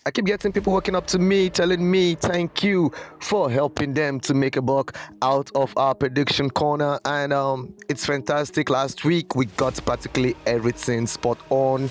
I keep getting people walking up to me telling me thank you for helping them to make a buck out of our prediction corner. And it's fantastic. Last week we got practically everything spot on.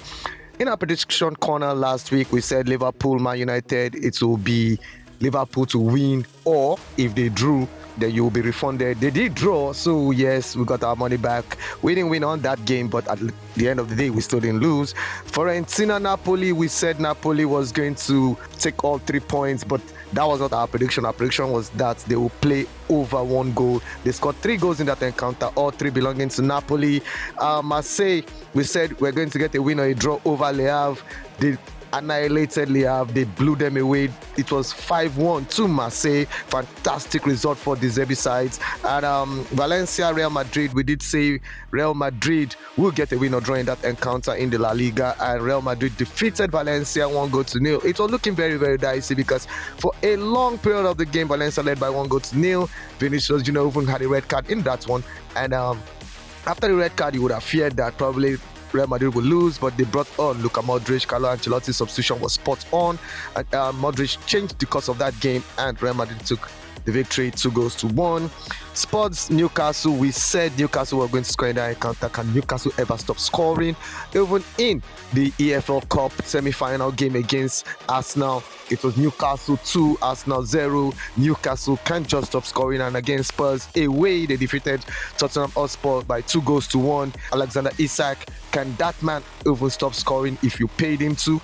In our prediction corner last week, we said Liverpool, Man United, it will be Liverpool to win, or if they drew, then you will be refunded. They did draw, so yes, we got our money back. We didn't win on that game, but at the end of the day, we still didn't lose. Fiorentina, Napoli, we said Napoli was going to take all 3 points, but that was not our prediction. Our prediction was that they will play over 1 goal. They scored 3 goals in that encounter, all 3 belonging to Napoli. Marseille, we said we're going to get a win or a draw over Le Havre. They annihilated Le Havre. They blew them away. It was 5-1 to Marseille. Fantastic result for the Zerbicides. And Valencia, Real Madrid, we did say Real Madrid will get a win or draw in that encounter in the La Liga, and Real Madrid defeated Valencia 1-0. It was looking very, very dicey because for a long period of the game, Valencia led by 1-0. Vinicius Junior even had a red card in that one, and after the red card, you would have feared that probably Real Madrid will lose, but they brought on Luka Modric. Carlo Ancelotti's substitution was spot on. And, Modric changed the course of that game, and Real Madrid took the victory 2-1. Spurs, Newcastle, we said Newcastle were going to score in that encounter. Can Newcastle ever stop scoring? Even in the EFL Cup semi-final game against Arsenal, it was Newcastle 2, Arsenal 0. Newcastle can't just stop scoring, and against Spurs away, they defeated Tottenham Hotspur by 2-1. Alexander Isak, can that man even stop scoring if you paid him to?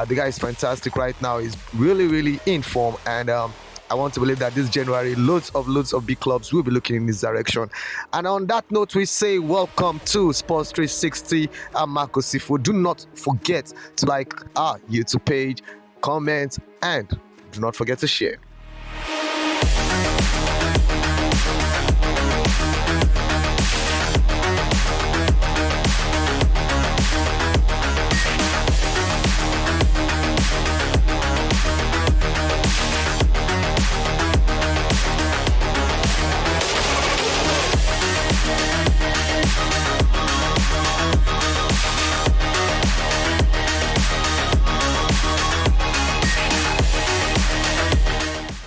The guy is fantastic right now. He's really, really in form, and I want to believe that this January, loads of big clubs will be looking in this direction. And on that note, we say welcome to Sports 360. I'm Marco Sifo. Do not forget to like our YouTube page, comment, and do not forget to share.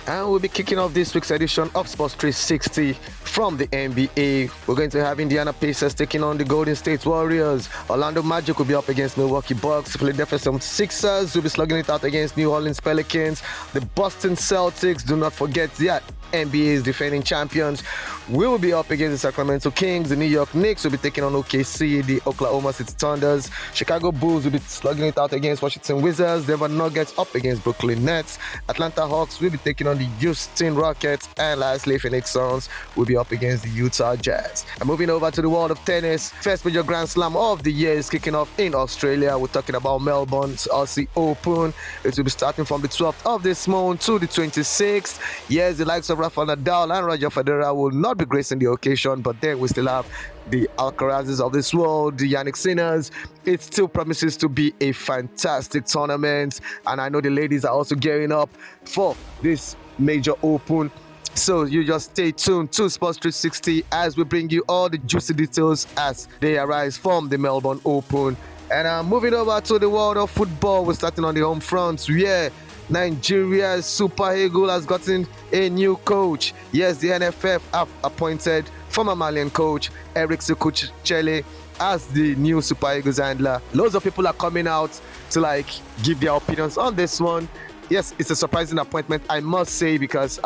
And we'll be kicking off this week's edition of Sports 360 from the NBA. We're going to have Indiana Pacers taking on the Golden State Warriors. Orlando Magic will be up against Milwaukee Bucks. Philadelphia 76ers will be slugging it out against New Orleans Pelicans. The Boston Celtics, do not forget that NBA's defending champions, will be up against the Sacramento Kings. The New York Knicks will be taking on OKC. The Oklahoma City Thunders. Chicago Bulls will be slugging it out against Washington Wizards. Denver Nuggets up against Brooklyn Nets. Atlanta Hawks will be taking on the Houston Rockets. And lastly, Phoenix Suns will be up against the Utah Jazz. And moving over to the world of tennis, first major Grand Slam of the year is kicking off in Australia. We're talking about Melbourne's Aussie Open. It will be starting from the 12th of this month to the 26th. Yes, the likes of Rafael Nadal and Roger Federer will not be gracing the occasion, but then we still have the Alcarazes of this world, the Yannick Sinners. It still promises to be a fantastic tournament, and I know the ladies are also gearing up for this major Open. So you just stay tuned to Sports 360 as we bring you all the juicy details as they arise from the Melbourne Open. And moving over to the world of football, we're starting on the home front. Yeah, Nigeria's Super Eagle has gotten a new coach. Yes, the NFF have appointed former Malian coach Eric Sekuchele as the new Super Eagles handler. Loads of people are coming out to give their opinions on this one. Yes, it's a surprising appointment, I must say, because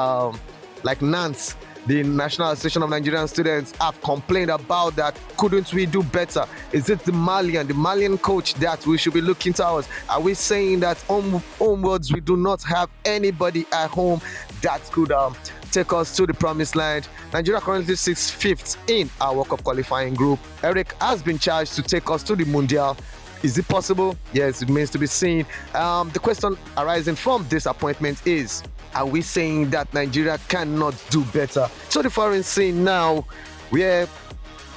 Nance, the National Association of Nigerian Students, have complained about that. Couldn't we do better? Is it the Malian coach that we should be looking towards? Are we saying that onwards we do not have anybody at home that could take us to the promised land? Nigeria currently sits 5th in our World Cup qualifying group. Eric has been charged to take us to the Mundial. Is it possible? Yes, it remains to be seen. The question arising from this appointment is, are we saying that Nigeria cannot do better? So the foreign scene now, we're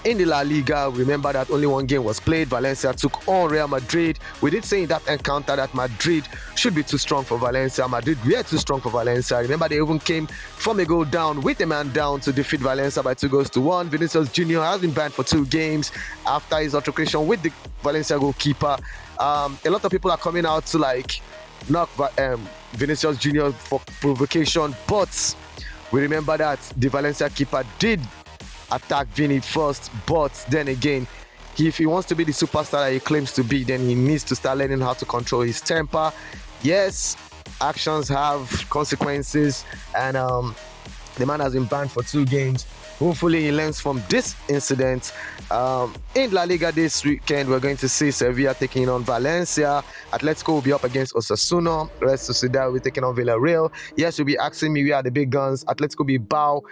in the La Liga. Remember that only one game was played. Valencia took on Real Madrid. We did say in that encounter that Madrid should be too strong for Valencia. Madrid were too strong for Valencia. Remember, they even came from a goal down with a man down to defeat Valencia by 2-1. Vinicius Junior has been banned for 2 games after his altercation with the Valencia goalkeeper. A lot of people are coming out to knocked by Vinicius Junior for provocation, but we remember that the Valencia keeper did attack Vini first, but then again, if he wants to be the superstar that he claims to be, then he needs to start learning how to control his temper. Yes, actions have consequences, and the man has been banned for 2 games. Hopefully, he learns from this incident. In La Liga this weekend, we're going to see Sevilla taking on Valencia. Atletico will be up against Osasuna. Real Sociedad will be taking on Villarreal. Yes, you'll be asking me where are the big guns. Atletico Bilbao,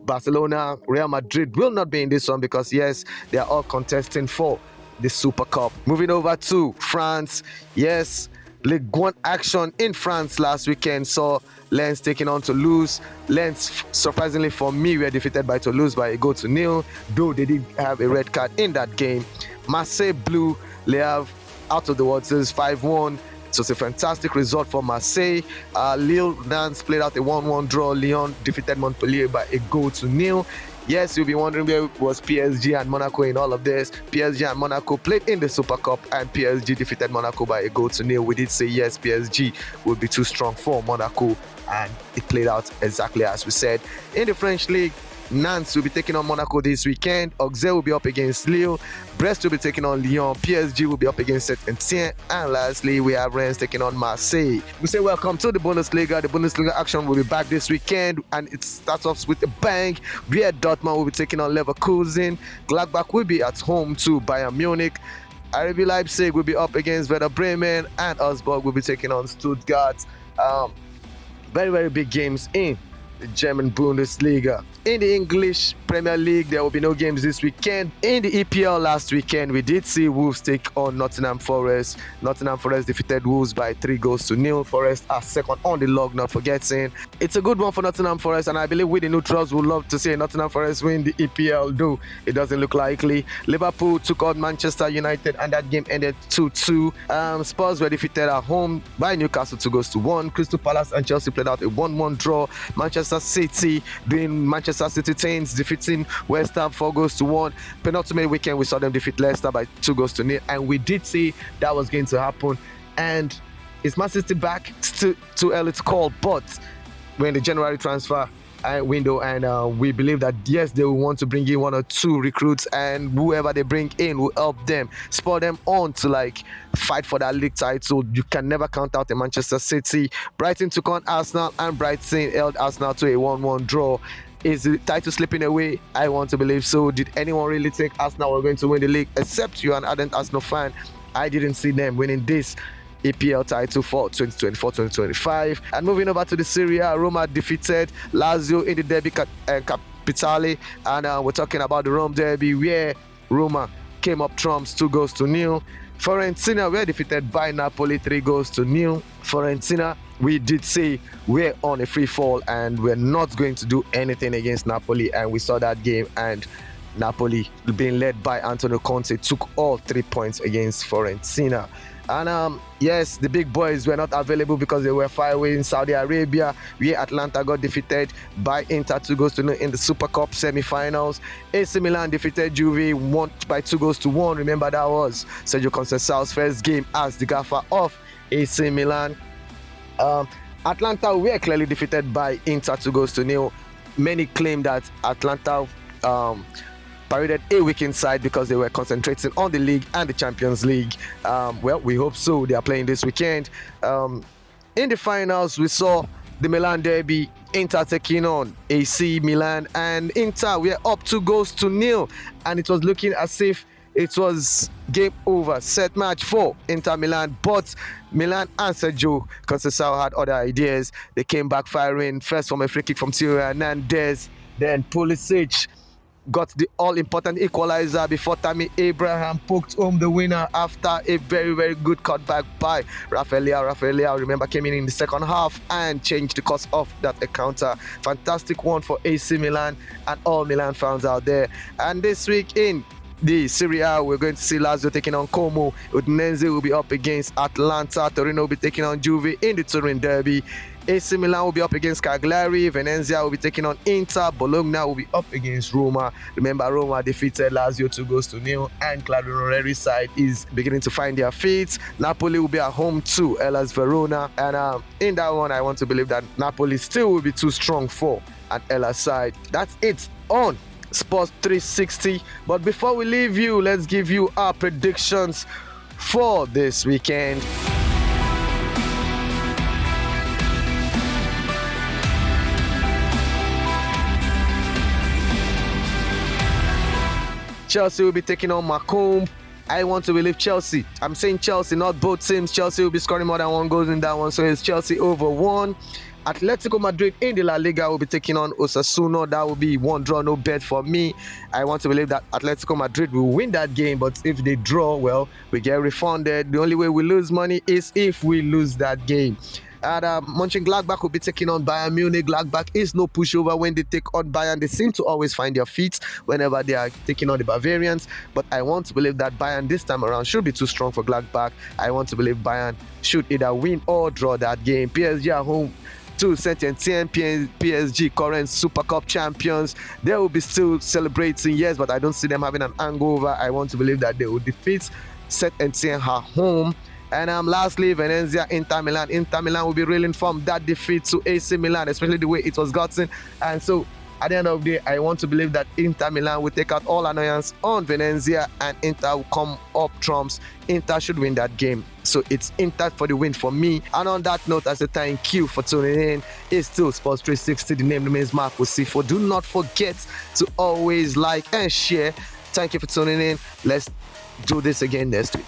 Barcelona, Real Madrid will not be in this one because, yes, they are all contesting for the Super Cup. Moving over to France, yes, Ligue 1 action in France last weekend saw Lens taking on Toulouse. Lens, surprisingly for me, were defeated by Toulouse by 1-0, though they did have a red card in that game. Marseille blew Le Havre out of the waters 5-1. It was a fantastic result for Marseille. Lille Nantes played out a 1-1 draw. Lyon defeated Montpellier by 1-0. Yes, you'll be wondering where was PSG and Monaco in all of this. PSG and Monaco played in the Super Cup, and PSG defeated Monaco by 1-0. We did say yes, PSG would be too strong for Monaco, and it played out exactly as we said. In the French League, Nantes will be taking on Monaco this weekend. Auxerre will be up against Lille. Brest will be taking on Lyon. PSG will be up against Saint-Etienne. And lastly, we have Rennes taking on Marseille. We say welcome to the Bundesliga. The Bundesliga action will be back this weekend, and it starts off with a bang. Where Dortmund will be taking on Leverkusen. Gladbach will be at home to Bayern Munich. RB Leipzig will be up against Werder Bremen, and Augsburg will be taking on Stuttgart. Very, very big games in the German Bundesliga. In the English Premier League, there will be no games this weekend. In the EPL last weekend, we did see Wolves take on Nottingham Forest. Nottingham Forest defeated Wolves by 3-0. Forest are second on the log, not forgetting. It's a good one for Nottingham Forest, and I believe we the neutrals would love to see Nottingham Forest win the EPL, though it doesn't look likely. Liverpool took on Manchester United, and that game ended 2-2. Spurs were defeated at home by Newcastle 2-1. Crystal Palace and Chelsea played out a 1-1 draw. Manchester City doing Manchester City Saints defeating West Ham 4-1. Penultimate weekend, we saw them defeat Leicester by 2-0, and we did see that was going to happen. And is Man City back? Still too early to call, but we're in the January transfer window, and we believe that yes, they will want to bring in 1 or 2 recruits, and whoever they bring in will help them, spur them on to like fight for that league title. You can never count out a Manchester City. Brighton took on Arsenal, and Brighton held Arsenal to a 1-1 draw. Is the title slipping away? I want to believe so. Did anyone really think Arsenal were going to win the league? Except you're an ardent Arsenal fan. I didn't see them winning this EPL title for 2024-2025. And moving over to the Serie A, Roma defeated Lazio in the Derby Capitale, and we're talking about the Rome Derby, where Roma came up trumps 2-0. Fiorentina were defeated by Napoli 3-0. Fiorentina, we did say we're on a free fall and we're not going to do anything against Napoli, and we saw that game, and Napoli, being led by Antonio Conte, took all 3 points against Fiorentina. And yes, the big boys were not available because they were far away in Saudi Arabia, where Atlanta got defeated by Inter 2-0 in the Super Cup semi-finals. AC Milan defeated Juve by 2-1. Remember, that was Sergio Conceição's first game as the gaffer of AC Milan. Atlanta were clearly defeated by Inter 2-0. Many claim that Atlanta paraded a weekend side because they were concentrating on the league and the Champions League. Well, we hope so. They are playing this weekend. In the finals, we saw the Milan Derby, Inter taking on AC Milan, and Inter were up 2-0, and it was looking as if it was game over, set match for Inter Milan, but Milan and Sergio Conceição had other ideas. They came back firing, first from a free kick from Theo Hernandez, then Pulisic got the all-important equalizer before Tammy Abraham poked home the winner after a very, very good cutback by Rafael Leao. Rafael Leao, remember, came in the second half and changed the course of that encounter. Fantastic one for AC Milan and all Milan fans out there. And this week in the Serie A, we're going to see Lazio taking on Como. Udinese will be up against Atalanta. Torino will be taking on Juve in the Turin derby. AC Milan will be up against Cagliari. Venezia will be taking on Inter. Bologna will be up against Roma. Remember, Roma defeated Lazio 2-0, and Claudio Ranieri's side is beginning to find their feet. Napoli will be at home to Hellas Verona, and in that one, I want to believe that Napoli still will be too strong for an Hellas side. That's it on Sports 360. But before we leave you, let's give you our predictions for this weekend. Chelsea will be taking on Macomb. I want to believe Chelsea. I'm saying Chelsea, not both teams. Chelsea will be scoring more than one goal in that one, so it's Chelsea over 1. Atletico Madrid in the La Liga will be taking on Osasuna. That will be 1 draw, no bet for me. I want to believe that Atletico Madrid will win that game, but if they draw, well, we get refunded. The only way we lose money is if we lose that game. And Mönchengladbach will be taking on Bayern Munich. Gladbach is no pushover when they take on Bayern. They seem to always find their feet whenever they are taking on the Bavarians. But I want to believe that Bayern this time around should be too strong for Gladbach. I want to believe Bayern should either win or draw that game. PSG at home to Saint-Etienne. PSG, current Super Cup champions. They will be still celebrating, yes, but I don't see them having an hangover. I want to believe that they will defeat Saint-Etienne at home. And lastly, Venezia, Inter Milan. Inter Milan will be reeling from that defeat to AC Milan, especially the way it was gotten. And so, at the end of the day, I want to believe that Inter Milan will take out all annoyance on Venezia and Inter will come up trumps. Inter should win that game. So it's Inter for the win for me. And on that note, I say thank you for tuning in. It's still Sports 360. The name remains Marco Sifo. Do not forget to always like and share. Thank you for tuning in. Let's do this again next week.